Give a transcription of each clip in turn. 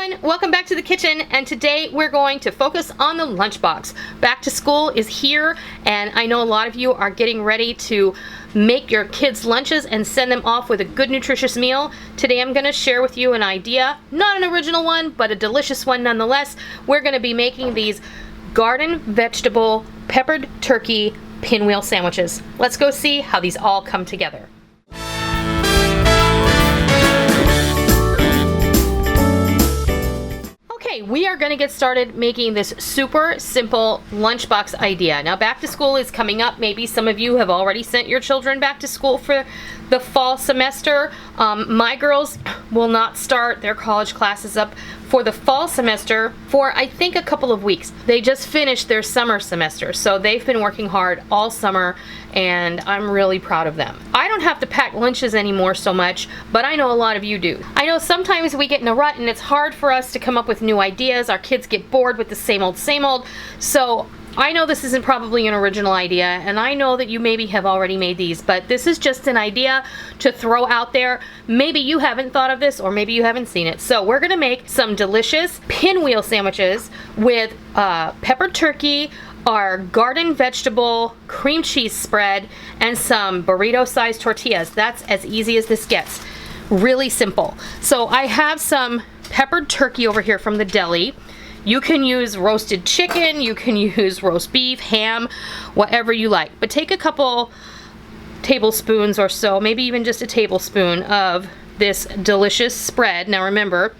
everyone, welcome back to the kitchen, and today we're going to focus on the lunchbox. Back to school is here, and I know a lot of you are getting ready to make your kids lunches and send them off with a good nutritious meal. Today I'm going to share with you an idea, not an original one, but a delicious one nonetheless. We're going to be making these garden vegetable peppered turkey pinwheel sandwiches. Let's go see how these all come together. Okay, we are going to get started making this super simple lunchbox idea. Now, back to school is coming up. Maybe some of you have already sent your children back to school for the fall semester. My girls will not start their college classes up for the fall semester for, I think, a couple of weeks. They just finished their summer semester, so they've been working hard all summer, and I'm really proud of them. I don't have to pack lunches anymore so much, but I know a lot of you do. I know sometimes we get in a rut and it's hard for us to come up with new ideas. Our kids get bored with the same old, so I know this isn't probably an original idea, and I know that you maybe have already made these, but this is just an idea to throw out there. Maybe you haven't thought of this, or maybe you haven't seen it. So we're gonna make some delicious pinwheel sandwiches with peppered turkey, our garden vegetable cream cheese spread, and some burrito-sized tortillas. That's as easy as this gets. Really simple. So I have some peppered turkey over here from the deli. You can use roasted chicken, you can use roast beef, ham, whatever you like. But take a couple tablespoons or so, maybe even just a tablespoon of this delicious spread. Now remember,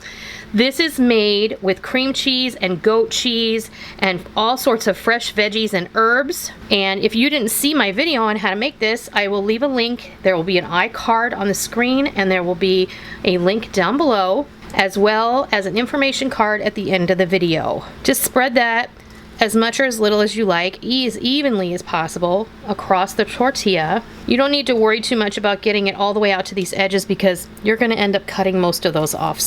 this is made with cream cheese and goat cheese and all sorts of fresh veggies and herbs. And if you didn't see my video on how to make this, I will leave a link. There will be an iCard on the screen, and there will be a link down below, as well as an information card at the end of the video. Just spread that as much or as little as you like, as evenly as possible across the tortilla. You don't need to worry too much about getting it all the way out to these edges because you're going to end up cutting most of those off.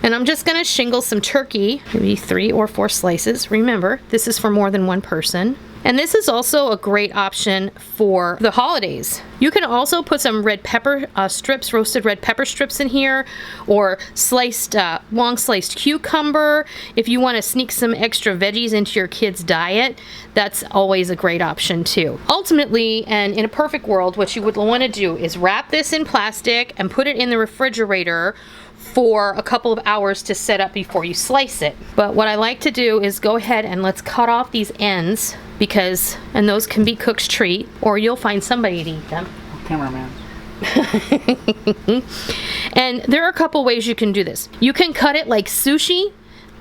And I'm just going to shingle some turkey, maybe 3 or 4 slices. Remember, this is for more than one person. And this is also a great option for the holidays. You can also put some red pepper strips, roasted red pepper strips in here, or sliced, long sliced cucumber. If you want to sneak some extra veggies into your kids' diet, that's always a great option too. Ultimately, and in a perfect world, what you would want to do is wrap this in plastic and put it in the refrigerator for a couple of hours to set up before you slice it. But what I like to do is go ahead and let's cut off these ends, and those can be cook's treat, or you'll find somebody to eat them. Cameraman. And there are a couple ways you can do this. You can cut it like sushi,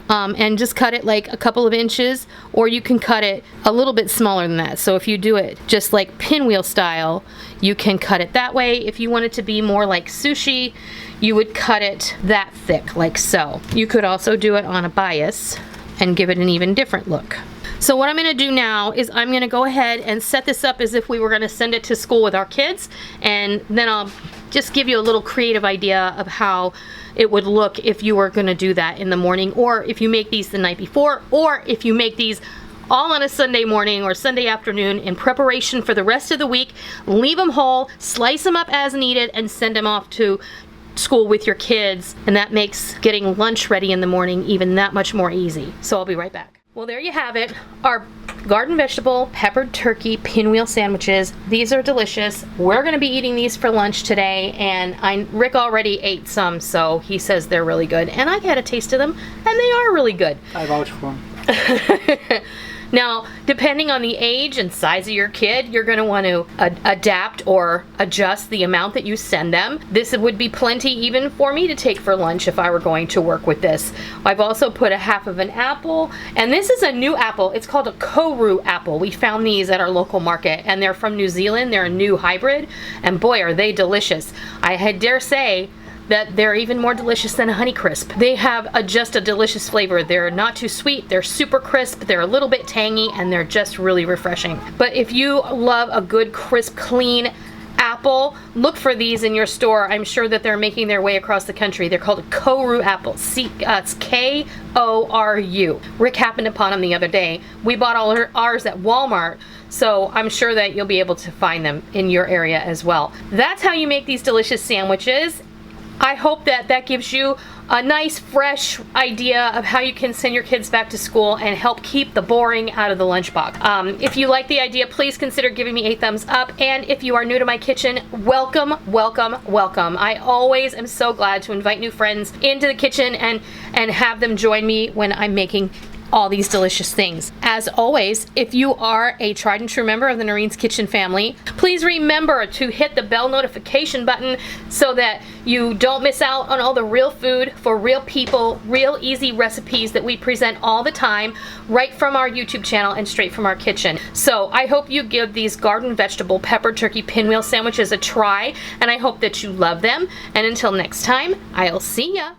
and just cut it like a couple of inches, or you can cut it a little bit smaller than that. So if you do it just like pinwheel style, you can cut it that way. If you want it to be more like sushi, you would cut it that thick, like so. You could also do it on a bias and give it an even different look. So what I'm going to do now is I'm going to go ahead and set this up as if we were going to send it to school with our kids, and then I'll just give you a little creative idea of how it would look if you were going to do that in the morning, or if you make these the night before, or if you make these all on a Sunday morning or Sunday afternoon in preparation for the rest of the week. Leave them whole, slice them up as needed, and send them off to school with your kids, and that makes getting lunch ready in the morning even that much more easy. So I'll be right back. Well, there you have it, our garden vegetable peppered turkey pinwheel sandwiches. These are delicious. We're going to be eating these for lunch today, and Rick already ate some, so he says they're really good. And I've had a taste of them, and they are really good. I vouch for them. Now, depending on the age and size of your kid, you're going to want to adapt or adjust the amount that you send them. This would be plenty even for me to take for lunch if I were going to work with this. I've also put a half of an apple, and this is a new apple. It's called a Koru apple. We found these at our local market, and they're from New Zealand. They're a new hybrid, and boy, are they delicious. I dare say that they're even more delicious than a Honeycrisp. They have just a delicious flavor. They're not too sweet, they're super crisp, they're a little bit tangy, and they're just really refreshing. But if you love a good, crisp, clean apple, look for these in your store. I'm sure that they're making their way across the country. They're called a Koru apple. It's K-O-R-U. Rick happened upon them the other day. We bought all ours at Walmart, so I'm sure that you'll be able to find them in your area as well. That's how you make these delicious sandwiches. I hope that that gives you a nice fresh idea of how you can send your kids back to school and help keep the boring out of the lunchbox. If you like the idea, please consider giving me a thumbs up, and if you are new to my kitchen, welcome, welcome, welcome. I always am so glad to invite new friends into the kitchen and have them join me when I'm making all these delicious things. As always, if you are a tried and true member of the Noreen's Kitchen family, please remember to hit the bell notification button so that you don't miss out on all the real food for real people, real easy recipes that we present all the time right from our YouTube channel and straight from our kitchen. So I hope you give these garden vegetable pepper turkey pinwheel sandwiches a try, and I hope that you love them. And until next time, I'll see ya.